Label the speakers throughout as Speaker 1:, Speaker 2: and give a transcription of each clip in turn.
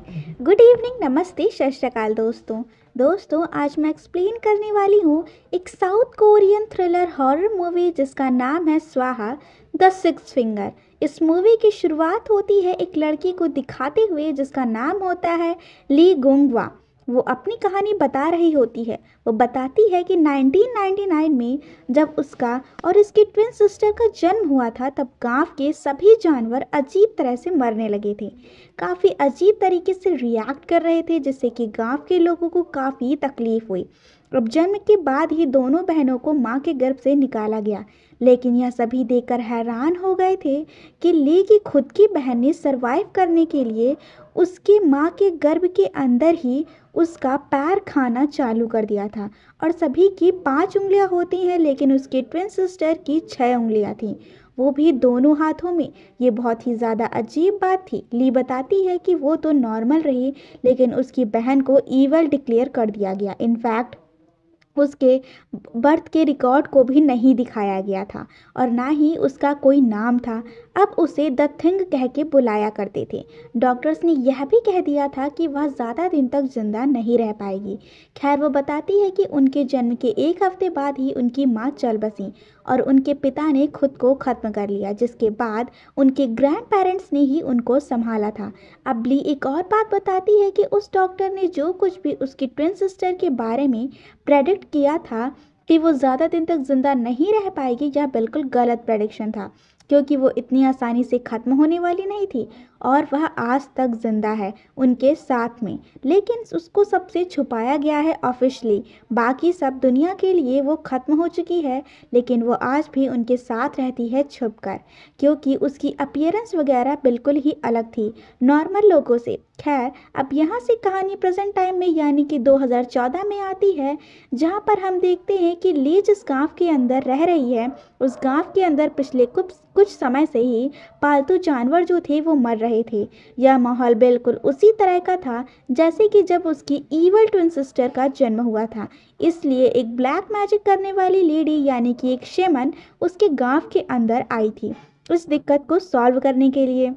Speaker 1: Good evening, नमस्ते, सत श्री अकाल दोस्तों आज मैं एक्सप्लेन करने वाली हूँ एक south Korean thriller horror movie जिसका नाम है स्वाहा द सिक्स फिंगर। इस मूवी की शुरुआत होती है एक लड़की को दिखाते हुए जिसका नाम होता है ली गुंगवा। वो अपनी कहानी बता रही होती है। वो बताती है कि 1999 में जब उसका और इसकी ट्विन सिस्टर का जन्म हुआ था तब गांव के सभी जानवर अजीब तरह से मरने लगे थे। काफ़ी अजीब तरीके से रिएक्ट कर रहे थे जिससे कि गांव के लोगों को काफ़ी तकलीफ हुई। अब जन्म के बाद ही दोनों बहनों को मां के गर्भ से निकाला गया, लेकिन यह सभी देखकर हैरान हो गए थे कि ली की खुद की बहन ने सरवाइव करने के लिए उसके मां के गर्भ के अंदर ही उसका पैर खाना चालू कर दिया था। और सभी की 5 उंगलियां होती हैं लेकिन उसकी ट्विन सिस्टर की 6 उंगलियां थीं, वो भी दोनों हाथों में। ये बहुत ही ज़्यादा अजीब बात थी। ली बताती है कि वो तो नॉर्मल रही लेकिन उसकी बहन को ईवल डिक्लेयर कर दिया गया। इनफैक्ट उसके बर्थ के रिकॉर्ड को भी नहीं दिखाया गया था और ना ही उसका कोई नाम था। अब उसे द थिंग कह के बुलाया करते थे। डॉक्टर्स ने यह भी कह दिया था कि वह ज़्यादा दिन तक जिंदा नहीं रह पाएगी। खैर, वो बताती है कि उनके जन्म के 1 हफ्ते बाद ही उनकी माँ चल बसी और उनके पिता ने खुद को ख़त्म कर लिया, जिसके बाद उनके ग्रैंड पेरेंट्स ने ही उनको संभाला था। अब ली एक और बात बताती है कि उस डॉक्टर ने जो कुछ भी उसकी ट्विन सिस्टर के बारे में प्रेडिक्ट किया था कि वो ज़्यादा दिन तक जिंदा नहीं रह पाएगी, यह बिल्कुल गलत प्रेडिक्शन था, क्योंकि वो इतनी आसानी से ख़त्म होने वाली नहीं थी और वह आज तक जिंदा है उनके साथ में। लेकिन उसको सबसे छुपाया गया है ऑफिशियली। बाकी सब दुनिया के लिए वो ख़त्म हो चुकी है लेकिन वो आज भी उनके साथ रहती है छुपकर, क्योंकि उसकी अपीयरेंस वगैरह बिल्कुल ही अलग थी नॉर्मल लोगों से। खैर, अब यहाँ से कहानी प्रेजेंट टाइम में यानी कि 2014 में आती है, जहाँ पर हम देखते हैं कि ली जिस गांव के अंदर रह रही है उस गांव के अंदर पिछले कुछ समय से ही पालतू जानवर जो थे वो मर रहे थे। यह माहौल बिल्कुल उसी तरह का था जैसे कि जब उसकी ईवल ट्विन सिस्टर का जन्म हुआ था। इसलिए एक ब्लैक मैजिक करने वाली लेडी यानी कि एक शेमन उसके गांव के अंदर आई थी उस दिक्कत को सॉल्व करने के लिए।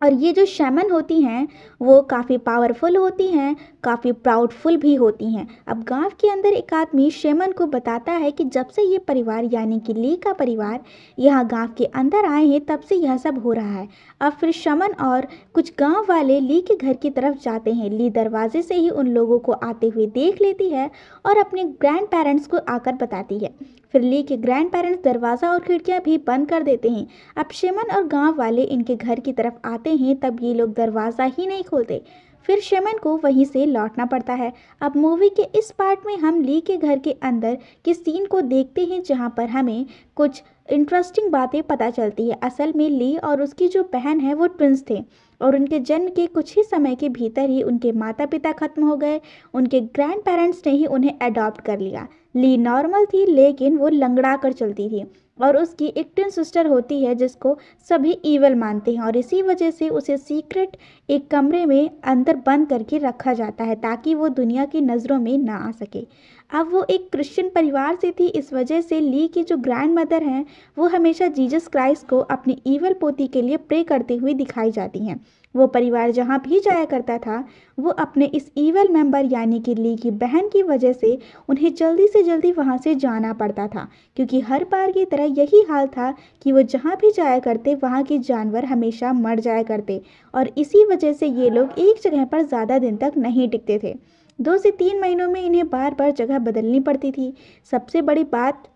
Speaker 1: और ये जो शैमन होती हैं वो काफ़ी पावरफुल होती हैं, काफ़ी प्राउडफुल भी होती हैं। अब गांव के अंदर एक आदमी शेमन को बताता है कि जब से ये परिवार यानी कि ली का परिवार यहाँ गांव के अंदर आए हैं तब से यह सब हो रहा है। अब फिर शमन और कुछ गांव वाले ली के घर की तरफ जाते हैं। ली दरवाजे से ही उन लोगों को आते हुए देख लेती है और अपने ग्रैंड पेरेंट्स को आकर बताती है। फिर ली के ग्रैंड पेरेंट्स दरवाज़ा और खिड़कियाँ भी बंद कर देते हैं। अब शेमन और गांव वाले इनके घर की तरफ आते हैं तब ये लोग दरवाज़ा ही नहीं खोलते। फिर शेमन को वहीं से लौटना पड़ता है। अब मूवी के इस पार्ट में हम ली के घर के अंदर के सीन को देखते हैं जहाँ पर हमें कुछ इंटरेस्टिंग बातें पता चलती है। असल में ली और उसकी जो बहन है वो ट्विंस थे और उनके जन्म के कुछ ही समय के भीतर ही उनके माता पिता खत्म हो गए। उनके ग्रैंड पेरेंट्स ने ही उन्हें अडॉप्ट कर लिया। ली नॉर्मल थी लेकिन वो लंगड़ा कर चलती थी और उसकी एक ट्विन सिस्टर होती है जिसको सभी ईवल मानते हैं और इसी वजह से उसे सीक्रेट एक कमरे में अंदर बंद करके रखा जाता है ताकि वो दुनिया की नज़रों में ना आ सके। अब वो एक क्रिश्चियन परिवार से थी, इस वजह से ली की जो ग्रैंड मदर हैं वो हमेशा जीसस क्राइस्ट को अपनी ईवल पोती के लिए प्रे करते हुए दिखाई जाती हैं। वो परिवार जहाँ भी जाया करता था वो अपने इस ईवल मेंबर यानी कि ली की बहन की वजह से उन्हें जल्दी से जल्दी वहाँ से जाना पड़ता था, क्योंकि हर बार की तरह यही हाल था कि वो जहाँ भी जाया करते वहाँ के जानवर हमेशा मर जाया करते और इसी वजह से ये लोग एक जगह पर ज़्यादा दिन तक नहीं टिकते थे। 2 से 3 महीनों में इन्हें बार बार जगह बदलनी पड़ती थी। सबसे बड़ी बात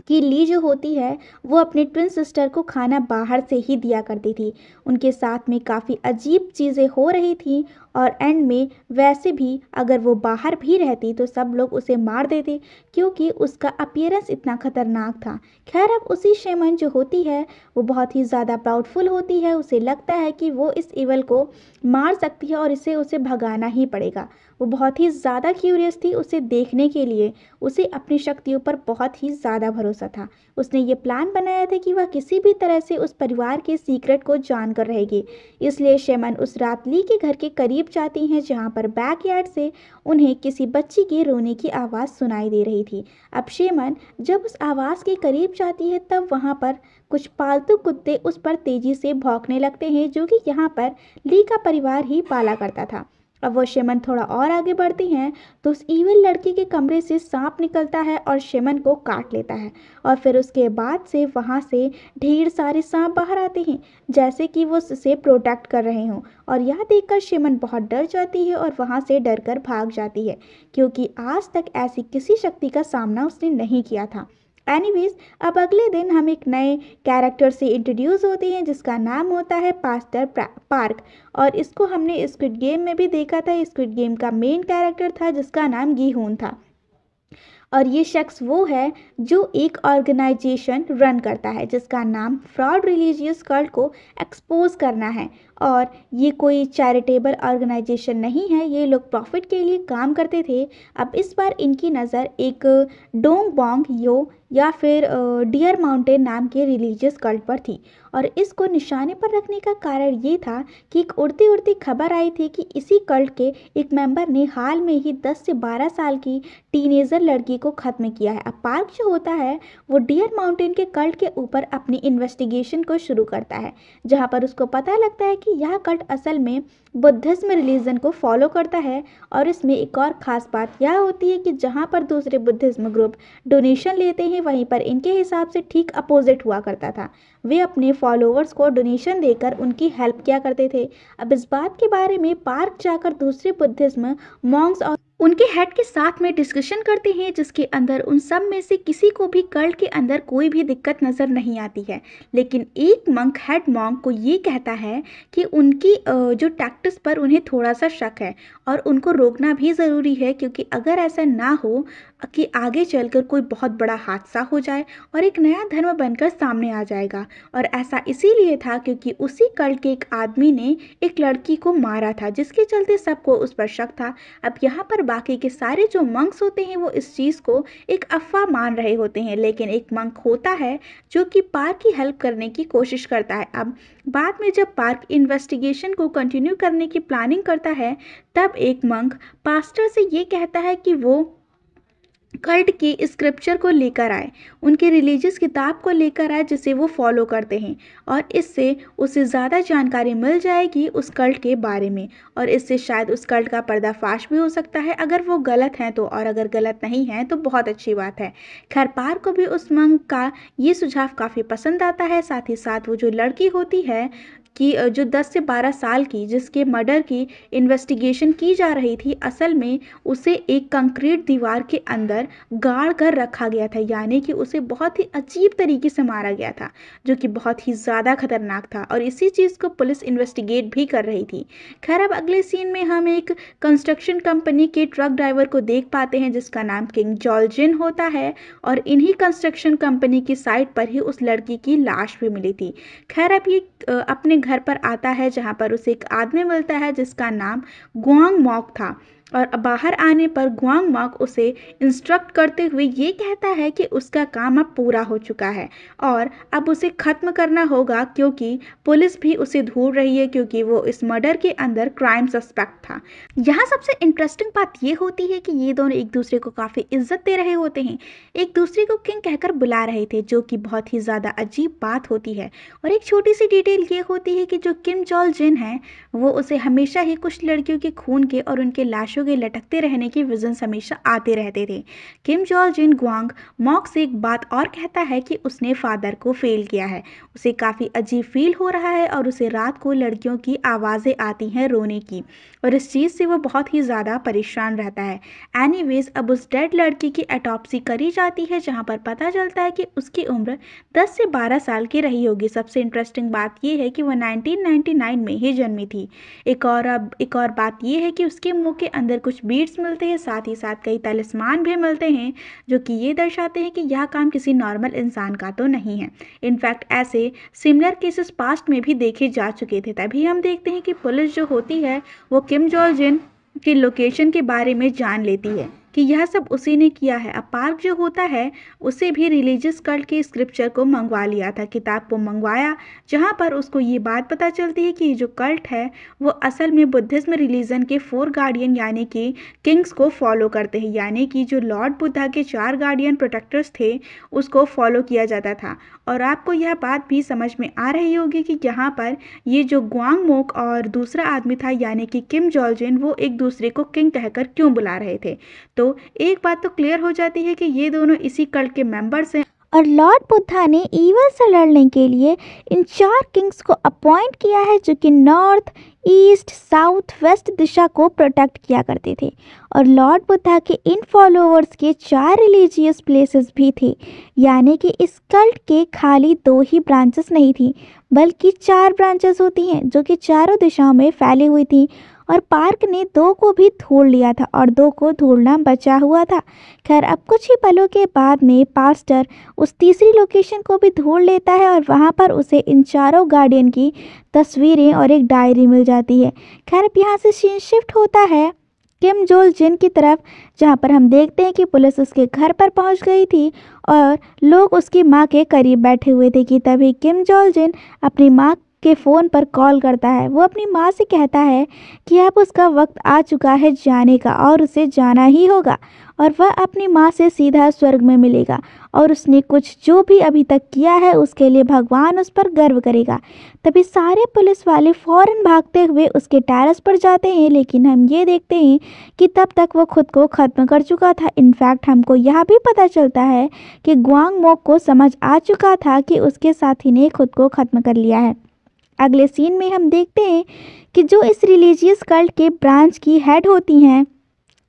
Speaker 1: कि ली जो होती है वो अपने ट्विन सिस्टर को खाना बाहर से ही दिया करती थी। उनके साथ में काफ़ी अजीब चीज़ें हो रही थी और एंड में वैसे भी अगर वो बाहर भी रहती तो सब लोग उसे मार देते, क्योंकि उसका अपीयरेंस इतना खतरनाक था। खैर, अब उसी शेमन जो होती है वो बहुत ही ज़्यादा प्राउडफुल होती है। उसे लगता है कि वो इस इवल को मार सकती है और इसे उसे भगाना ही पड़ेगा। वो बहुत ही ज़्यादा क्यूरियस थी उसे देखने के लिए। उसे अपनी शक्तियों पर बहुत ही ज़्यादा भरोसा भरोसा था। उसने ये प्लान बनाया था कि वह किसी भी तरह से उस परिवार के सीक्रेट को जानकर रहेगी। इसलिए शेमन उस रात ली के घर के करीब जाती हैं जहाँ पर बैकयार्ड से उन्हें किसी बच्ची के रोने की आवाज़ सुनाई दे रही थी। अब शेमन जब उस आवाज़ के करीब जाती है तब वहाँ पर कुछ पालतू कुत्ते उस पर तेजी से भौंकने लगते हैं, जो कि यहाँ पर ली का परिवार ही पाला करता था। अब वो शेमन थोड़ा और आगे बढ़ती हैं तो उस ईविल लड़की के कमरे से सांप निकलता है और शेमन को काट लेता है। और फिर उसके बाद से वहाँ से ढेर सारे सांप बाहर आते हैं, जैसे कि वो उसे प्रोटेक्ट कर रहे हों। और यह देखकर शेमन बहुत डर जाती है और वहाँ से डर कर भाग जाती है, क्योंकि आज तक ऐसी किसी शक्ति का सामना उसने नहीं किया था। एनीवेज, अब अगले दिन हम एक नए कैरेक्टर से इंट्रोड्यूस होते हैं जिसका नाम होता है पास्टर पार्क। और इसको हमने स्क्विड गेम में भी देखा था। स्क्विड गेम का मेन कैरेक्टर था जिसका नाम गीहून था। और ये शख्स वो है जो एक ऑर्गेनाइजेशन रन करता है जिसका नाम फ्रॉड रिलीजियस कल्ट को एक्सपोज करना है। और ये कोई चैरिटेबल ऑर्गेनाइजेशन नहीं है, ये लोग प्रॉफिट के लिए काम करते थे। अब इस बार इनकी नज़र एक डोंग बोंग यो या फिर डियर माउंटेन नाम के रिलीजियस कल्ट पर थी। और इसको निशाने पर रखने का कारण ये था कि एक उड़ती उड़ती खबर आई थी कि इसी कल्ट के एक मेंबर ने हाल में ही 10 से 12 साल की टीनेजर लड़की को ख़त्म किया है। अब पार्क जो होता है वो डियर माउंटेन के कल्ट के ऊपर अपनी इन्वेस्टिगेशन को शुरू करता है, जहाँ पर उसको पता लगता है कि यह कल्ट असल में बुद्धिज्म रिलीजन को फॉलो करता है। और इसमें एक और ख़ास बात यह होती है कि जहाँ पर दूसरे बुद्धिज्म ग्रुप डोनेशन लेते हैं वहीं पर इनके हिसाब से ठीक अपोजिट हुआ करता था। वे अपने फॉलोअर्स को डोनेशन देकर उनकी हेल्प किया करते थे। अब इस बात के बारे में पार्क जाकर दूसरे बुद्धिज्म मॉन्क्स और उनके हेड के साथ में डिस्कशन करते हैं, जिसके अंदर उन सब में से किसी को भी कल्ट के अंदर कोई भी दिक्कत नज़र नहीं आती है। लेकिन एक मंक हेड मॉन्क को ये कहता है कि उनकी जो टैक्टिस पर उन्हें थोड़ा सा शक है और उनको रोकना भी ज़रूरी है, क्योंकि अगर ऐसा ना हो कि आगे चलकर कोई बहुत बड़ा हादसा हो जाए और एक नया धर्म बनकर सामने आ जाएगा। और ऐसा इसीलिए था क्योंकि उसी कल्ट के एक आदमी ने एक लड़की को मारा था, जिसके चलते सबको उस पर शक था। अब यहाँ पर बाकी के सारे जो मंक्स होते हैं वो इस चीज़ को एक अफवाह मान रहे होते हैं, लेकिन एक मंक होता है जो कि पार्क की हेल्प करने की कोशिश करता है। अब बाद में जब पार्क इन्वेस्टिगेशन को कंटिन्यू करने की प्लानिंग करता है तब एक मंक पास्टर से ये कहता है कि वो कल्ट की स्क्रिप्चर को लेकर आए, उनके रिलीजियस किताब को लेकर आए जिसे वो फॉलो करते हैं, और इससे उसे ज़्यादा जानकारी मिल जाएगी उस कल्ट के बारे में। और इससे शायद उस कल्ट का पर्दाफाश भी हो सकता है अगर वो गलत हैं तो, और अगर गलत नहीं हैं तो बहुत अच्छी बात है। खैर, पार्क को भी उस मंक का ये सुझाव काफ़ी पसंद आता है। साथ ही साथ वो जो लड़की होती है कि जो 10 से 12 साल की जिसके मर्डर की इन्वेस्टिगेशन की जा रही थी, असल में उसे एक कंक्रीट दीवार के अंदर गाड़ कर रखा गया था, यानी कि उसे बहुत ही अजीब तरीके से मारा गया था, जो कि बहुत ही ज़्यादा खतरनाक था। और इसी चीज़ को पुलिस इन्वेस्टिगेट भी कर रही थी। खैर, अब अगले सीन में हम एक कंस्ट्रक्शन कंपनी के ट्रक ड्राइवर को देख पाते हैं जिसका नाम किंग जॉलजिन होता है, और इन्हीं कंस्ट्रक्शन कंपनी की साइट पर ही उस लड़की की लाश भी मिली थी। खैर, अब ये अपने घर पर आता है जहाँ पर उसे एक आदमी मिलता है जिसका नाम गुआंग मॉक था। और बाहर आने पर गुआंग मॉक उसे इंस्ट्रक्ट करते हुए ये कहता है कि उसका काम अब पूरा हो चुका है और अब उसे ख़त्म करना होगा, क्योंकि पुलिस भी उसे ढूंढ रही है, क्योंकि वो इस मर्डर के अंदर क्राइम सस्पेक्ट था। यहाँ सबसे इंटरेस्टिंग बात ये होती है कि ये दोनों एक दूसरे को काफ़ी इज्जत दे रहे होते हैं, एक दूसरे को किंग कहकर बुला रहे थे, जो कि बहुत ही ज़्यादा अजीब बात होती है। और एक छोटी सी डिटेल ये होती है कि जो किम जॉल जिन है वो उसे हमेशा ही कुछ लड़कियों के खून के और उनके लाशों के लटकते रहने के विजन्स हमेशा आते रहते थे। किम जॉल जिन गुआंग मॉक से एक बात और कहता है कि उसने फादर को फेल किया है, उसे काफ़ी अजीब फील हो रहा है और उसे रात को लड़कियों की आवाज़ें आती हैं रोने की, और इस चीज़ से वो बहुत ही ज़्यादा परेशान रहता है। एनीवेज, अब उस डेड लड़की की ऑटोप्सी करी जाती है जहाँ पर पता चलता है कि उसकी उम्र 10 से 12 साल की रही होगी। सबसे इंटरेस्टिंग बात यह है कि वह 1999 में ही जन्मी थी। एक और बात यह है कि उसके मुंह के अंदर कुछ बीड्स मिलते हैं, साथ ही साथ कई तलिस्मान भी मिलते हैं, जो कि ये दर्शाते हैं कि यह काम किसी नॉर्मल इंसान का तो नहीं है। इनफैक्ट ऐसे सिमिलर केसेस पास्ट में भी देखे जा चुके थे। तभी हम देखते हैं कि पुलिस जो होती है वो किम जॉल जिन की लोकेशन के बारे में जान लेती है। कि यह सब उसी ने किया है। अब पार्क जो होता है उसे भी रिलीजियस कल्ट के स्क्रिप्चर को मंगवा लिया था, किताब को मंगवाया, जहाँ पर उसको ये बात पता चलती है कि ये जो कल्ट है वो असल में बुद्धिज्म रिलीजन के 4 गार्डियन यानी कि किंग्स को फॉलो करते हैं, यानी कि जो लॉर्ड बुद्धा के 4 गार्डियन प्रोटेक्टर्स थे उसको फॉलो किया जाता था। और आपको यह बात भी समझ में आ रही होगी कि यहाँ पर ये जो ग्वांग मोक और दूसरा आदमी था यानी कि किम जोलजिन, वो एक दूसरे को किंग कहकर क्यों बुला रहे थे। तो एक बात तो क्लियर हो जाती है कि ये दोनों इसी कल्ट के मेंबर्स हैं और लॉर्ड बुद्धा ने ईवल से लड़ने के लिए इन 4 किंग्स को अपॉइंट किया है जो कि नॉर्थ, ईस्ट, साउथ, वेस्ट दिशा को प्रोटेक्ट किया करते थे। और लॉर्ड बुद्धा के इन फॉलोअर्स के 4 रिलीजियस प्लेसेस भी थे, यानी कि इस कल्ट के खाली 2 ही ब्रांचेस नहीं थी बल्कि 4 ब्रांचेस होती हैं जो कि चारों दिशाओं में फैली हुई थी। और पार्क ने 2 को भी ढूंढ लिया था और 2 को ढूंढना बचा हुआ था। खैर अब कुछ ही पलों के बाद में पास्टर उस तीसरी लोकेशन को भी ढूंढ लेता है और वहाँ पर उसे इन 4 गार्डियन की तस्वीरें और एक डायरी मिल जाती है। खैर अब यहाँ से सीन शिफ्ट होता है किम जोलजिन की तरफ, जहाँ पर हम देखते हैं कि पुलिस उसके घर पर पहुँच गई थी और लोग उसकी माँ के करीब बैठे हुए थे कि तभी किम जोलजिन अपनी माँ के फ़ोन पर कॉल करता है। वो अपनी माँ से कहता है कि अब उसका वक्त आ चुका है जाने का और उसे जाना ही होगा और वह अपनी माँ से सीधा स्वर्ग में मिलेगा और उसने कुछ जो भी अभी तक किया है उसके लिए भगवान उस पर गर्व करेगा। तभी सारे पुलिस वाले फ़ौरन भागते हुए उसके टेरेस पर जाते हैं, लेकिन हम ये देखते हैं कि तब तक वो खुद को ख़त्म कर चुका था। इनफैक्ट हमको यह भी पता चलता है कि ग्वांग मोक को समझ आ चुका था कि उसके साथी ने खुद को ख़त्म कर लिया है। अगले सीन में हम देखते हैं कि जो इस रिलीजियस कल्ट के ब्रांच की हेड होती हैं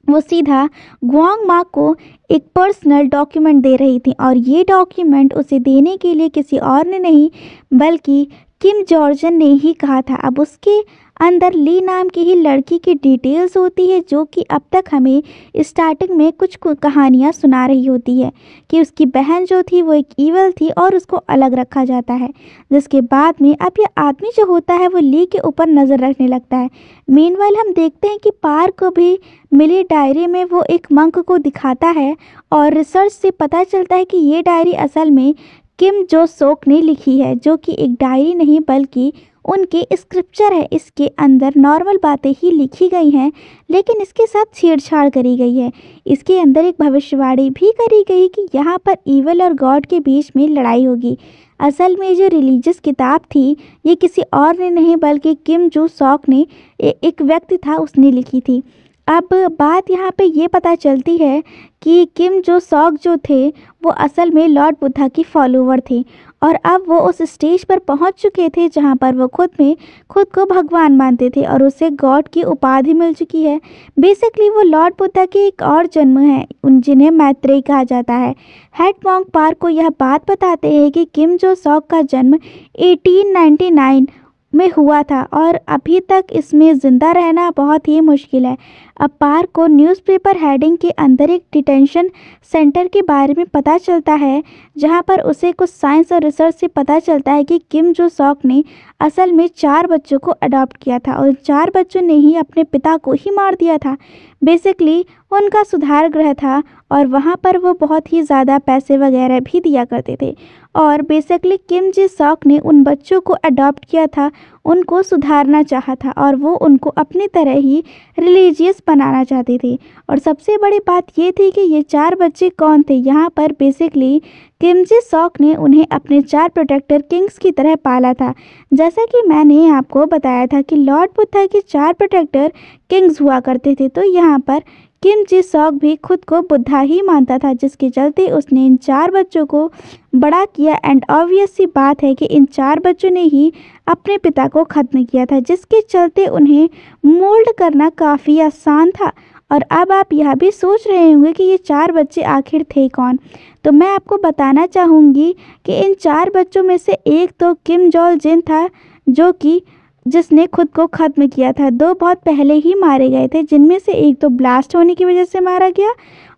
Speaker 1: वो सीधा ग्वांग मा को एक पर्सनल डॉक्यूमेंट दे रही थी और ये डॉक्यूमेंट उसे देने के लिए किसी और ने नहीं बल्कि किम जोलजिन ने ही कहा था। अब उसके अंदर ली नाम की ही लड़की की डिटेल्स होती है जो कि अब तक हमें स्टार्टिंग में कुछ कहानियाँ सुना रही होती है कि उसकी बहन जो थी वो एक ईवल थी और उसको अलग रखा जाता है, जिसके बाद में अब ये आदमी जो होता है वो ली के ऊपर नज़र रखने लगता है। मीनवाइल हम देखते हैं कि पार्क को भी मिली डायरी में वो एक मंक को दिखाता है और रिसर्च से पता चलता है कि ये डायरी असल में किम जो सोक ने लिखी है, जो कि एक डायरी नहीं बल्कि उनके स्क्रिप्चर है। इसके अंदर नॉर्मल बातें ही लिखी गई हैं लेकिन इसके साथ छेड़छाड़ करी गई है। इसके अंदर एक भविष्यवाणी भी करी गई कि यहाँ पर ईवल और गॉड के बीच में लड़ाई होगी। असल में जो रिलीजियस किताब थी ये किसी और ने नहीं बल्कि किम जो सॉक ने एक व्यक्ति था उसने लिखी थी। अब बात यहाँ पे ये पता चलती है कि किम जो सॉक जो थे वो असल में लॉर्ड बुद्धा की फॉलोवर थे और अब वो उस स्टेज पर पहुँच चुके थे जहाँ पर वो खुद को भगवान मानते थे और उसे गॉड की उपाधि मिल चुकी है। बेसिकली वो लॉर्ड बुद्धा के एक और जन्म है उन जिन्हें मैत्रेय कहा जाता है। हेड मॉन्क पार्क को यह बात बताते हैं कि किम जो सॉक का जन्म 1899 में हुआ था और अभी तक इसमें ज़िंदा रहना बहुत ही मुश्किल है। अब पार्क को न्यूज़पेपर हेडिंग के अंदर एक डिटेंशन सेंटर के बारे में पता चलता है जहां पर उसे कुछ साइंस और रिसर्च से पता चलता है कि किम जो सॉक ने असल में 4 बच्चों को अडॉप्ट किया था और 4 बच्चों ने ही अपने पिता को ही मार दिया था। बेसिकली उनका सुधार गृह था और वहाँ पर वो बहुत ही ज़्यादा पैसे वगैरह भी दिया करते थे और बेसिकली किम जी सॉक ने उन बच्चों को अडॉप्ट किया था, उनको सुधारना चाहा था और वो उनको अपनी तरह ही रिलीजियस बनाना चाहते थे। और सबसे बड़ी बात ये थी कि ये 4 बच्चे कौन थे। यहाँ पर बेसिकली किम जी सॉक ने उन्हें अपने 4 प्रोटेक्टर किंग्स की तरह पाला था। जैसा कि मैंने आपको बताया था कि लॉर्ड बुद्धा के 4 प्रोटेक्टर किंग्स हुआ करते थे, तो यहाँ पर किम जी सॉक भी खुद को बुद्धा ही मानता था, जिसके चलते उसने इन 4 बच्चों को बड़ा किया। एंड ऑब्वियस सी बात है कि इन 4 बच्चों ने ही अपने पिता को ख़त्म किया था, जिसके चलते उन्हें मोल्ड करना काफ़ी आसान था। और अब आप यह भी सोच रहे होंगे कि ये 4 बच्चे आखिर थे कौन। तो मैं आपको बताना चाहूँगी कि इन 4 बच्चों में से एक तो किम जोलजिन था जो कि जिसने खुद को ख़त्म किया था। 2 बहुत पहले ही मारे गए थे, जिनमें से एक तो ब्लास्ट होने की वजह से मारा गया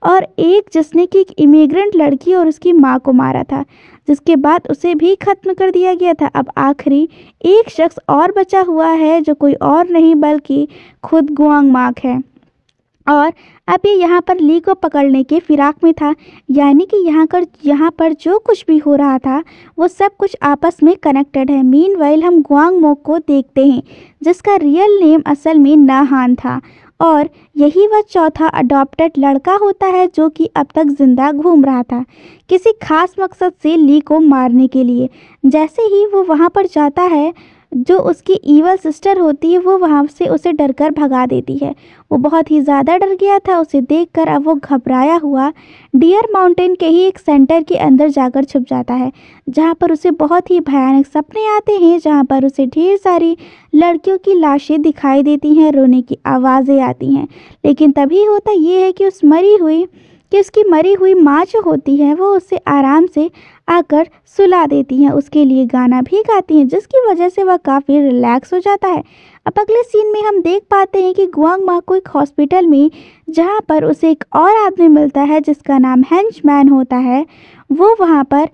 Speaker 1: और एक जिसने कि एक इमिग्रेंट लड़की और उसकी माँ को मारा था, जिसके बाद उसे भी ख़त्म कर दिया गया था। अब आखिरी एक शख्स और बचा हुआ है जो कोई और नहीं बल्कि खुद ग्वांग माक है। और अब ये यहाँ पर ली को पकड़ने के फिराक में था। यानी कि यहाँ पर जो कुछ भी हो रहा था वो सब कुछ आपस में कनेक्टेड है। मीनवाइल हम ग्वांग मो को देखते हैं जिसका रियल नेम असल में नाहान था और यही वह चौथा अडॉप्टेड लड़का होता है जो कि अब तक जिंदा घूम रहा था किसी खास मकसद से ली को मारने के लिए। जैसे ही वो वहाँ पर जाता है, जो उसकी ईवल सिस्टर होती है वो वहाँ से उसे डरकर भगा देती है। वो बहुत ही ज़्यादा डर गया था उसे देखकर। अब वो घबराया हुआ डियर माउंटेन के ही एक सेंटर के अंदर जाकर छुप जाता है जहाँ पर उसे बहुत ही भयानक सपने आते हैं, जहाँ पर उसे ढेर सारी लड़कियों की लाशें दिखाई देती हैं, रोने की आवाज़ें आती हैं। लेकिन तभी होता ये है कि उसकी मरी हुई माँ जो होती है वो उसे आराम से आकर सुला देती हैं, उसके लिए गाना भी गाती हैं जिसकी वजह से वह काफ़ी रिलैक्स हो जाता है। अब अगले सीन में हम देख पाते हैं कि गुआंग मा को एक हॉस्पिटल में, जहाँ पर उसे एक और आदमी मिलता है जिसका नाम हेंचमैन होता है, वो वहाँ पर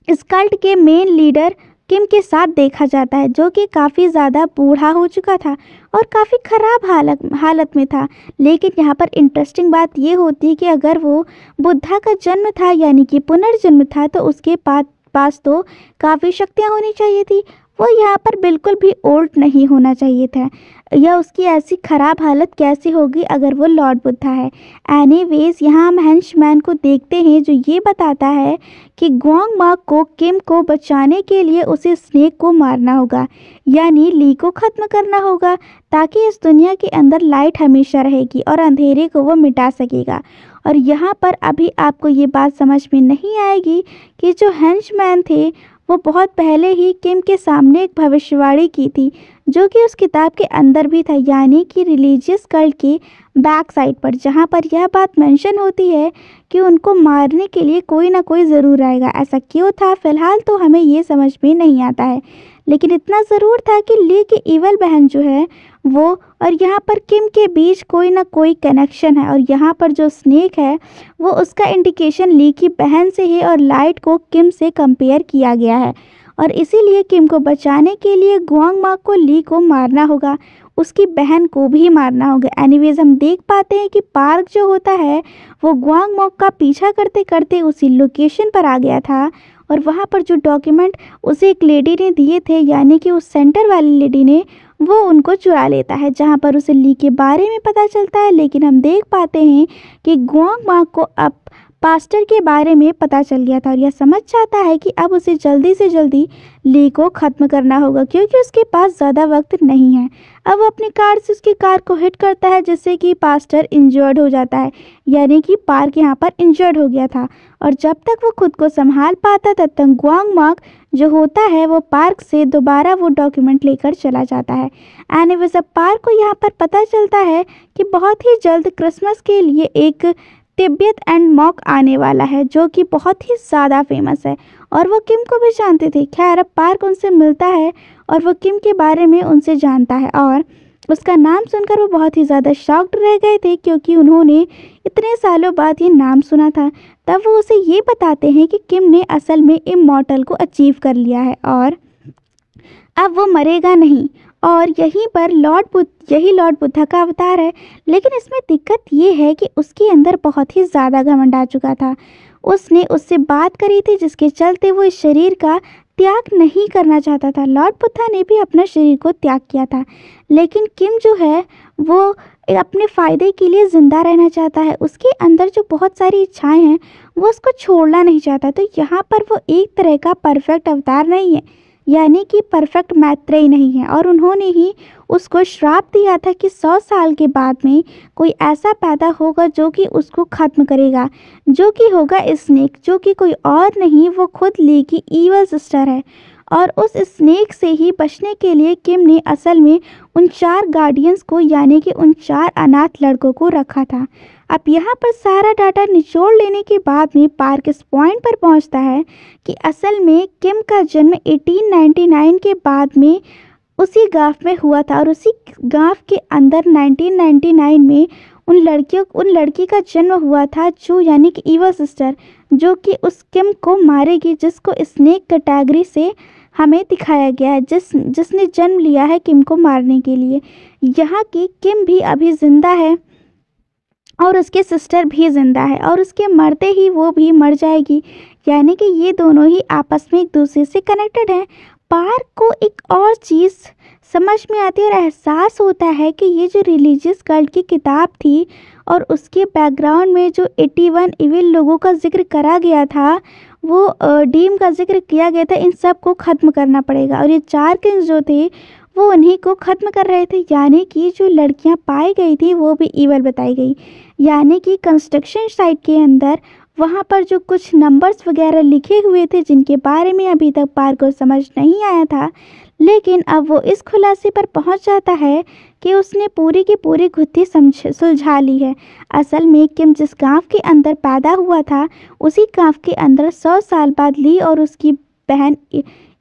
Speaker 1: इस कल्ट के मेन लीडर किम के साथ देखा जाता है जो कि काफ़ी ज़्यादा बूढ़ा हो चुका था और काफ़ी ख़राब हालत में था। लेकिन यहाँ पर इंटरेस्टिंग बात ये होती है कि अगर वो बुद्धा का जन्म था यानी कि पुनर्जन्म था तो उसके पास तो काफ़ी शक्तियाँ होनी चाहिए थी। वो यहाँ पर बिल्कुल भी ओल्ड नहीं होना चाहिए था, या उसकी ऐसी ख़राब हालत कैसी होगी अगर वो लॉर्ड बुद्धा है। एनीवेज यहाँ हम हेंचमैन को देखते हैं जो ये बताता है कि गुआंग मा को किम को बचाने के लिए उसे स्नेक को मारना होगा, यानी ली को ख़त्म करना होगा, ताकि इस दुनिया के अंदर लाइट हमेशा रहेगी और अंधेरे को वो मिटा सकेगा। और यहाँ पर अभी आपको ये बात समझ में नहीं आएगी कि जो हेंचमैन थे वो बहुत पहले ही किम के सामने एक भविष्यवाणी की थी जो कि उस किताब के अंदर भी था, यानी कि रिलीजियस कल्ट की बैक साइड पर, जहाँ पर यह बात मेंशन होती है कि उनको मारने के लिए कोई ना कोई ज़रूर आएगा। ऐसा क्यों था फ़िलहाल तो हमें ये समझ में नहीं आता है, लेकिन इतना ज़रूर था कि ली की ईवल बहन जो है वो और यहाँ पर किम के बीच कोई ना कोई कनेक्शन है। और यहाँ पर जो स्नेक है वो उसका इंडिकेशन ली की बहन से है और लाइट को किम से कंपेयर किया गया है और इसीलिए किम को बचाने के लिए गुआंग मा को ली को मारना होगा, उसकी बहन को भी मारना होगा। एनीवेज हम देख पाते हैं कि पार्क जो होता है वो गुआंग मा का पीछा करते करते उसी लोकेशन पर आ गया था और वहाँ पर जो डॉक्यूमेंट उसे एक लेडी ने दिए थे, यानी कि उस सेंटर वाली लेडी ने, वो उनको चुरा लेता है, जहाँ पर उसे ली के बारे में पता चलता है। लेकिन हम देख पाते हैं कि गुआंग मा को अब पास्टर के बारे में पता चल गया था और यह समझ जाता है कि अब उसे जल्दी से जल्दी ली को ख़त्म करना होगा क्योंकि उसके पास ज़्यादा वक्त नहीं है। अब वो अपनी कार से उसकी कार को हिट करता है जिससे कि पास्टर इंजर्ड हो जाता है, यानी कि पार्क यहाँ पर इंजर्ड हो गया था। और जब तक वो खुद को संभाल पाता तब तक गुआंग मा जो होता है वो पार्क से दोबारा वो डॉक्यूमेंट लेकर चला जाता है। एनीवेज अब पार्क को यहाँ पर पता चलता है कि बहुत ही जल्द क्रिसमस के लिए एक तिब्बत एंड मॉक आने वाला है जो कि बहुत ही ज़्यादा फेमस है और वो किम को भी जानते थे। खैर अब पार्क उनसे मिलता है और वो किम के बारे में उनसे जानता है और उसका नाम सुनकर वो बहुत ही ज़्यादा शॉक्ड रह गए थे क्योंकि उन्होंने इतने सालों बाद ये नाम सुना था। तब वो उसे ये बताते हैं कि किम ने असल में इमॉर्टल को अचीव कर लिया है और अब वो मरेगा नहीं और यही लॉर्ड बुद्धा का अवतार है। लेकिन इसमें दिक्कत ये है कि उसके अंदर बहुत ही ज़्यादा घमंड आ चुका था। उसने उससे बात करी थी जिसके चलते वो इस शरीर का त्याग नहीं करना चाहता था। लॉर्ड बुद्धा ने भी अपना शरीर को त्याग किया था, लेकिन किम जो है वो अपने फ़ायदे के लिए ज़िंदा रहना चाहता है। उसके अंदर जो बहुत सारी इच्छाएं हैं वो उसको छोड़ना नहीं चाहता। तो यहाँ पर वो एक तरह का परफेक्ट अवतार नहीं है, यानी कि परफेक्ट मैत्रेय नहीं है और उन्होंने ही उसको श्राप दिया था कि 100 साल के बाद में कोई ऐसा पैदा होगा जो कि उसको ख़त्म करेगा, जो कि होगा स्नेक, जो कि कोई और नहीं वो खुद ली की ईवल सिस्टर है। और उस स्नेक से ही बचने के लिए किम ने असल में उन 4 गार्डियंस को, यानी कि उन 4 अनाथ लड़कों को रखा था। अब यहाँ पर सारा डाटा निचोड़ लेने के बाद में पार्क इस पॉइंट पर पहुँचता है कि असल में किम का जन्म 1899 के बाद में उसी गांव में हुआ था और उसी गांव के अंदर 1999 में उन लड़की का जन्म हुआ था जो, यानी कि ईवल सिस्टर, जो कि उस किम को मारेगी, जिसको स्नेक कैटेगरी से हमें दिखाया गया है, जिसने जन्म लिया है किम को मारने के लिए। यहाँ की किम भी अभी ज़िंदा है और उसकी सिस्टर भी ज़िंदा है और उसके मरते ही वो भी मर जाएगी, यानी कि ये दोनों ही आपस में एक दूसरे से कनेक्टेड हैं। पार्क को एक और चीज़ समझ में आती है और एहसास होता है कि ये जो रिलीजियस कल्ट की किताब थी और उसके बैकग्राउंड में जो 81 इविल लोगों का जिक्र करा गया था, वो डीम का जिक्र किया गया था, इन सब को ख़त्म करना पड़ेगा। और ये 4 किंग्स जो थे वो उन्हीं को ख़त्म कर रहे थे, यानी कि जो लड़कियां पाई गई थी वो भी ईवल बताई गई। यानी कि कंस्ट्रक्शन साइट के अंदर वहाँ पर जो कुछ नंबर्स वगैरह लिखे हुए थे जिनके बारे में अभी तक पार्क को समझ नहीं आया था, लेकिन अब वो इस खुलासे पर पहुंच जाता है कि उसने पूरी की पूरी गुत्थी सुलझा ली है। असल में किम जिस गांव के अंदर पैदा हुआ था उसी गांव के अंदर 100 साल बाद ली और उसकी बहन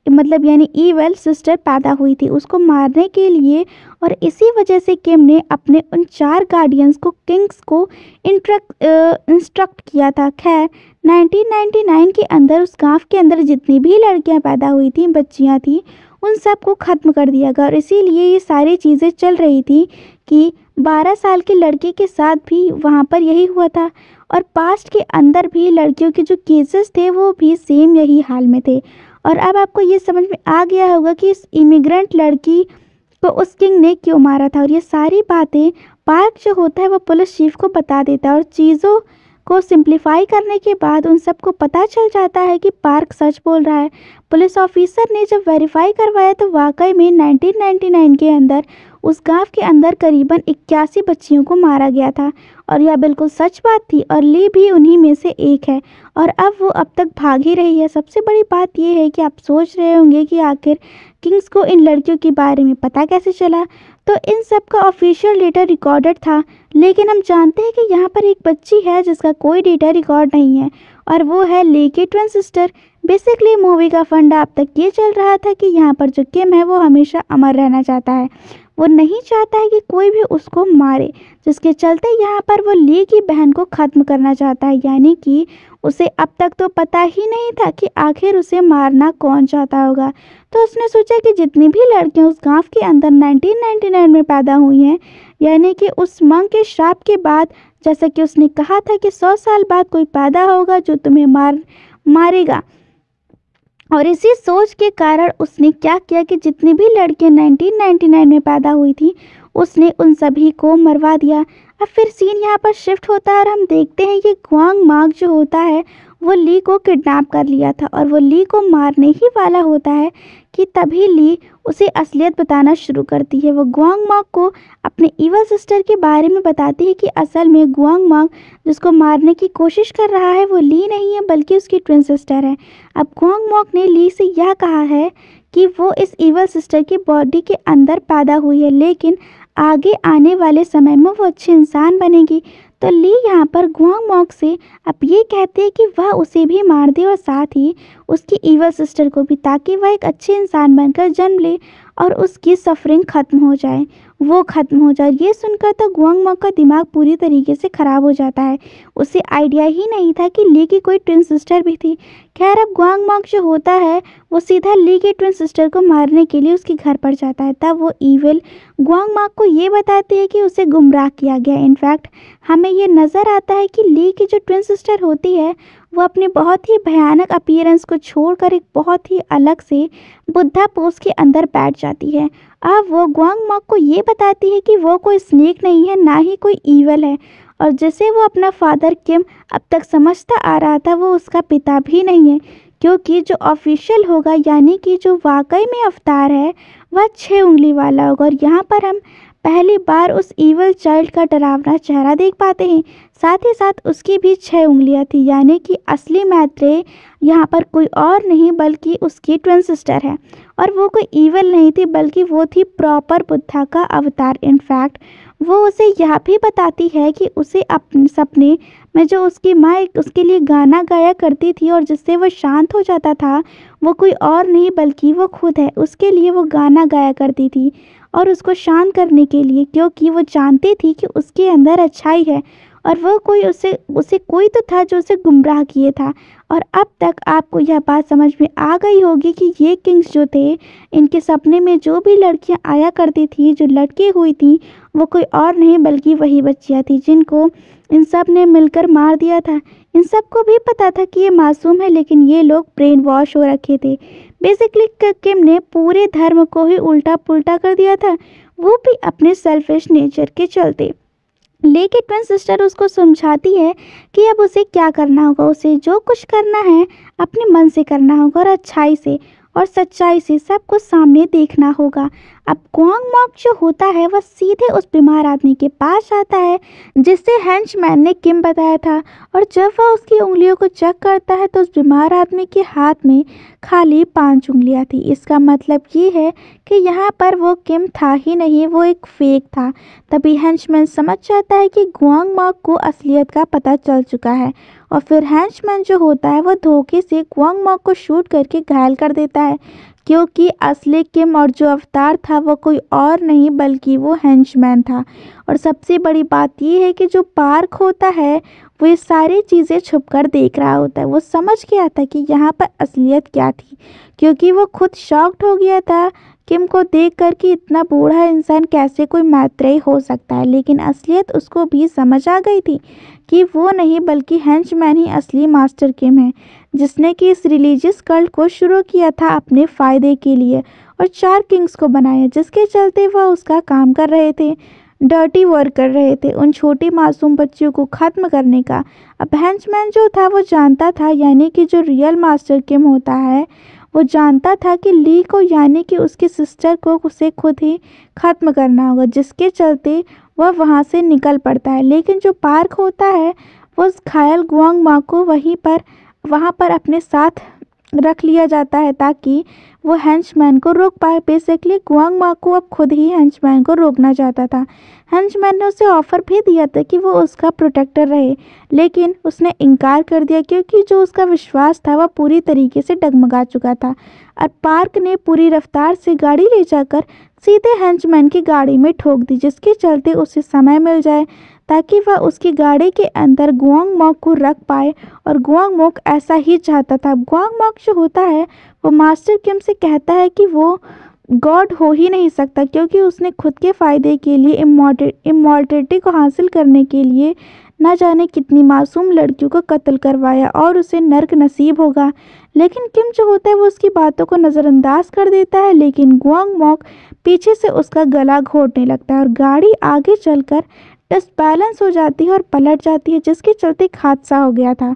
Speaker 1: मतलब यानी ईवल सिस्टर पैदा हुई थी उसको मारने के लिए। और इसी वजह से किम ने अपने उन 4 गार्डियंस को किंग्स को इंस्ट्रक्ट किया था। खैर 1999 के अंदर उस गांव के अंदर जितनी भी लड़कियां पैदा हुई थी, बच्चियां थी, उन सब को ख़त्म कर दिया गया। और इसीलिए ये सारी चीज़ें चल रही थी कि 12 साल के लड़के के साथ भी वहाँ पर यही हुआ था और पास्ट के अंदर भी लड़कियों के जो केसेस थे वो भी सेम यही हाल में थे। और अब आपको ये समझ में आ गया होगा कि इस इमिग्रेंट लड़की को उस किंग ने क्यों मारा था। और ये सारी बातें पार्क जो होता है वो पुलिस चीफ को बता देता है और चीज़ों को सिंप्लीफाई करने के बाद उन सबको पता चल जाता है कि पार्क सच बोल रहा है। पुलिस ऑफिसर ने जब वेरीफाई करवाया तो वाकई में 1999 के अंदर उस गांव के अंदर करीबन 81 बच्चियों को मारा गया था और यह बिल्कुल सच बात थी और ली भी उन्हीं में से एक है और अब वो अब तक भाग ही रही है। सबसे बड़ी बात यह है कि आप सोच रहे होंगे कि आखिर किंग्स को इन लड़कियों के बारे में पता कैसे चला। तो इन सब का ऑफिशियल डेटा रिकॉर्डेड था, लेकिन हम जानते हैं कि यहाँ पर एक बच्ची है जिसका कोई डेटा रिकॉर्ड नहीं है और वो है ली की ट्विन सिस्टर। बेसिकली मूवी का फंडा अब तक ये चल रहा था कि यहाँ पर जो किम है वो हमेशा अमर रहना चाहता है, वो नहीं चाहता है कि कोई भी उसको मारे, जिसके चलते यहाँ पर वो ली की बहन को ख़त्म करना चाहता है। यानी कि उसे अब तक तो पता ही नहीं था कि आखिर उसे मारना कौन चाहता होगा। तो उसने सोचा कि जितनी भी लड़कियाँ उस गांव के अंदर 1999 में पैदा हुई हैं, यानी कि उस मंक के श्राप के बाद, जैसा कि उसने कहा था कि 100 साल बाद कोई पैदा होगा जो तुम्हें मारेगा। और इसी सोच के कारण उसने क्या किया कि जितनी भी लड़कियां 1999 में पैदा हुई थी उसने उन सभी को मरवा दिया। अब फिर सीन यहाँ पर शिफ्ट होता है और हम देखते हैं कि ग्वांग मार्क जो होता है वो ली को किडनैप कर लिया था और वो ली को मारने ही वाला होता है कि तभी ली उसे असलियत बताना शुरू करती है। वो ग्वांग मार्क को अपने ईवल सिस्टर के बारे में बताती है कि असल में ग्वांग मार्क जिसको मारने की कोशिश कर रहा है वो ली नहीं है बल्कि उसकी ट्विन सिस्टर है। अब ग्वांग मार्क ने ली से यह कहा है कि वो इस ईवल सिस्टर की बॉडी के अंदर पैदा हुई है, लेकिन आगे आने वाले समय में वो अच्छे इंसान बनेगी। तो ली यहाँ पर ग्वांग मॉक से अब ये कहते हैं कि वह उसे भी मार दे और साथ ही उसकी ईवल सिस्टर को भी, ताकि वह एक अच्छे इंसान बनकर जन्म ले और उसकी सफरिंग ख़त्म हो जाए, वो ख़त्म हो जाए। ये सुनकर तो ग्वांग मॉक का दिमाग पूरी तरीके से ख़राब हो जाता है, उसे आइडिया ही नहीं था कि ली की कोई ट्विन सिस्टर भी थी। खैर अब ग्वांग मॉक जो होता है वो सीधा ली की ट्विन सिस्टर को मारने के लिए उसके घर पर जाता है। तब वो ईविल ग्वांग मॉक को ये बताती है कि उसे गुमराह किया गया। इनफैक्ट हमें ये नज़र आता है कि ली की जो ट्विन सिस्टर होती है वो अपने बहुत ही भयानक अपीयरेंस को छोड़कर एक बहुत ही अलग से बुद्धा पोज के अंदर बैठ जाती है। अब वो ग्वांग मॉक को ये बताती है कि वो कोई स्नेक नहीं है, ना ही कोई ईवल है, और जिसे वो अपना फादर किम अब तक समझता आ रहा था वो उसका पिता भी नहीं है, क्योंकि जो ऑफिशियल होगा यानी कि जो वाकई में अवतार है वह 6 उंगली वाला होगा। और यहाँ पर हम पहली बार उस ईवल चाइल्ड का डरावना चेहरा देख पाते हैं, साथ ही साथ उसकी भी 6 उंगलियां थी, यानी कि असली मैत्रेय यहाँ पर कोई और नहीं बल्कि उसकी ट्विन सिस्टर है। और वो कोई ईवल नहीं थी बल्कि वो थी प्रॉपर बुद्धा का अवतार। इनफैक्ट वो उसे यह भी बताती है कि उसे अपने सपने में जो उसकी माँ उसके लिए गाना गाया करती थी और जिससे वो शांत हो जाता था वो कोई और नहीं बल्कि वो खुद है। उसके लिए वो गाना गाया करती थी और उसको शांत करने के लिए, क्योंकि वो जानती थी कि उसके अंदर अच्छाई है और वो कोई उसे उसे कोई तो था जो उसे गुमराह किए था। और अब तक आपको यह बात समझ में आ गई होगी कि ये किंग्स जो थे, इनके सपने में जो भी लड़कियां आया करती थी, जो लटकी हुई थी, वो कोई और नहीं बल्कि वही बच्चियां थी जिनको इन सब ने मिलकर मार दिया था। इन सबको भी पता था कि ये मासूम है, लेकिन ये लोग ब्रेन वॉश हो रखे थे। बेसिकली किम ने पूरे धर्म को ही उल्टा पुल्टा कर दिया था, वो भी अपने सेल्फिश नेचर के चलते। लेकिन ट्विन सिस्टर उसको समझाती है कि अब उसे क्या करना होगा, उसे जो कुछ करना है अपने मन से करना होगा और अच्छाई से और सच्चाई से सब कुछ सामने देखना होगा। अब क्वांग मॉक जो होता है वह सीधे उस बीमार आदमी के पास आता है जिससे हेंचमैन ने किम बताया था, और जब वह उसकी उंगलियों को चेक करता है तो उस बीमार आदमी के हाथ में खाली 5 उंगलियां थी। इसका मतलब ये है कि यहाँ पर वो किम था ही नहीं, वो एक फेक था। तभी हेंचमैन समझ जाता है कि क्वांग मॉक को असलियत का पता चल चुका है, और फिर हेंचमैन जो होता है वह धोखे से क्वांग मॉक को शूट करके घायल कर देता है, क्योंकि असली किम और जो अवतार था वो कोई और नहीं बल्कि वो हेंचमैन था। और सबसे बड़ी बात ये है कि जो पार्क होता है वो ये सारी चीज़ें छुप कर देख रहा होता है। वो समझ गया था कि यहाँ पर असलियत क्या थी, क्योंकि वो खुद शॉक्ड हो गया था किम को देख कर कि इतना बूढ़ा इंसान कैसे कोई मैत्रेयी हो सकता है। लेकिन असलियत उसको भी समझ आ गई थी कि वो नहीं बल्कि हेंचमैन ही असली मास्टर किम है, जिसने कि इस रिलीजियस कल्ट को शुरू किया था अपने फ़ायदे के लिए और 4 किंग्स को बनाया, जिसके चलते वह उसका काम कर रहे थे, डर्टी वर्क कर रहे थे उन छोटी मासूम बच्चियों को ख़त्म करने का। अब हेंचमैन जो था वो जानता था, यानी कि जो रियल मास्टर किम होता है वो जानता था कि ली को यानी कि उसकी सिस्टर को उसे खुद ही ख़त्म करना होगा, जिसके चलते वह वहाँ से निकल पड़ता है। लेकिन जो पार्क होता है वो उस घायल गुआंग मा को वहाँ पर अपने साथ रख लिया जाता है ताकि वो हेंचमैन को रोक पाए। बेसिकली गुआंग मा को अब खुद ही हेंचमैन को रोकना चाहता था। हेंचमैन ने उसे ऑफर भी दिया था कि वो उसका प्रोटेक्टर रहे, लेकिन उसने इनकार कर दिया क्योंकि जो उसका विश्वास था वह पूरी तरीके से डगमगा चुका था। और पार्क ने पूरी रफ्तार से गाड़ी ले जाकर सीधे हेंचमैन की गाड़ी में ठोक दी, जिसके चलते उसे समय मिल जाए ताकि वह उसकी गाड़ी के अंदर गुआंग मॉक को रख पाए। और गुआंग मॉक ऐसा ही चाहता था। गुआंग मॉक जो होता है वो मास्टर किम से कहता है कि वो गॉड हो ही नहीं सकता, क्योंकि उसने खुद के फ़ायदे के लिए इमॉर्टलिटी को हासिल करने के लिए न जाने कितनी मासूम लड़कियों को कत्ल करवाया और उसे नर्क नसीब होगा। लेकिन किम जो होता है वो उसकी बातों को नज़रअंदाज कर देता है, लेकिन गुआंग मॉक पीछे से उसका गला घोटने लगता है और गाड़ी आगे चलकर डिसबैलेंस हो जाती है और पलट जाती है, जिसके चलते एक हादसा हो गया था।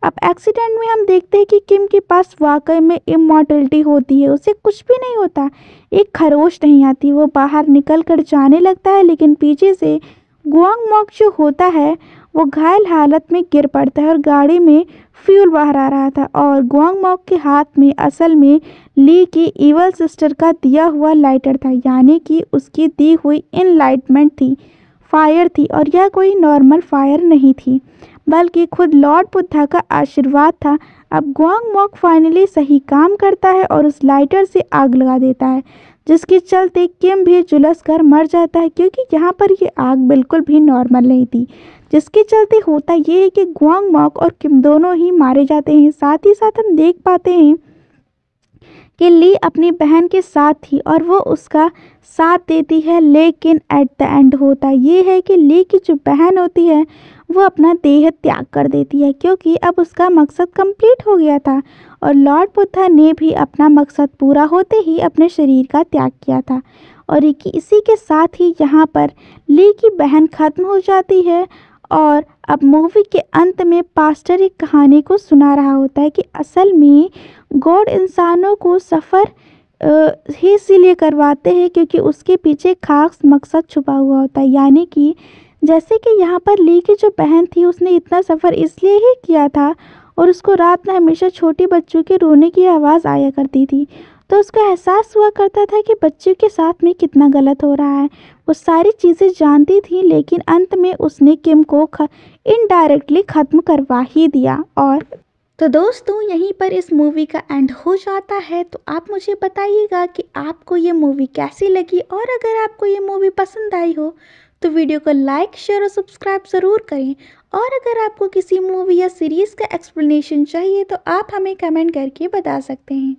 Speaker 1: अब एक्सीडेंट में हम देखते हैं कि किम के पास वाकई में इमॉर्टलिटी होती है, उसे कुछ भी नहीं होता, एक खरोश नहीं आती। वो बाहर निकल कर जाने लगता है, लेकिन पीछे से गुआंग मॉक जो होता है वो घायल हालत में गिर पड़ता है और गाड़ी में फ्यूल बाहर आ रहा था, और गुआंग मॉक के हाथ में असल में ली की इवल सिस्टर का दिया हुआ लाइटर था, यानी कि उसकी दी हुई इनलाइटमेंट थी, फायर थी। और यह कोई नॉर्मल फायर नहीं थी बल्कि खुद लॉर्ड बुद्धा का आशीर्वाद था। अब गुआंग मॉक फाइनली सही काम करता है और उस लाइटर से आग लगा देता है, जिसके चलते किम भी झुलस कर मर जाता है, क्योंकि यहाँ पर ये आग बिल्कुल भी नॉर्मल नहीं थी। जिसके चलते होता ये है कि गुआंग मॉक और किम दोनों ही मारे जाते हैं। साथ ही साथ हम देख पाते हैं कि ली अपनी बहन के साथ थी और वो उसका साथ देती है, लेकिन एट द एंड होता ये है कि ली की जो बहन होती है वो अपना देह त्याग कर देती है, क्योंकि अब उसका मकसद कंप्लीट हो गया था और लॉर्ड बुद्धा ने भी अपना मकसद पूरा होते ही अपने शरीर का त्याग किया था। और इसी के साथ ही यहाँ पर ली की बहन ख़त्म हो जाती है। और अब मूवी के अंत में पास्टर एक कहानी को सुना रहा होता है कि असल में गॉड इंसानों को सफ़र ही इसीलिए करवाते हैं क्योंकि उसके पीछे खास मकसद छुपा हुआ होता है। यानी कि जैसे कि यहाँ पर ली की जो बहन थी उसने इतना सफ़र इसलिए ही किया था और उसको रात में हमेशा छोटी बच्चों के रोने की आवाज़ आया करती थी, तो उसको एहसास हुआ करता था कि बच्चों के साथ में कितना गलत हो रहा है। वो सारी चीज़ें जानती थी, लेकिन अंत में उसने किम को इनडायरेक्टली ख़त्म करवा ही दिया। और तो दोस्तों यहीं पर इस मूवी का एंड हो जाता है। तो आप मुझे बताइएगा कि आपको ये मूवी कैसी लगी, और अगर आपको ये मूवी पसंद आई हो तो वीडियो को लाइक शेयर और सब्सक्राइब ज़रूर करें। और अगर आपको किसी मूवी या सीरीज़ का एक्सप्लेनेशन चाहिए तो आप हमें कमेंट करके बता सकते हैं।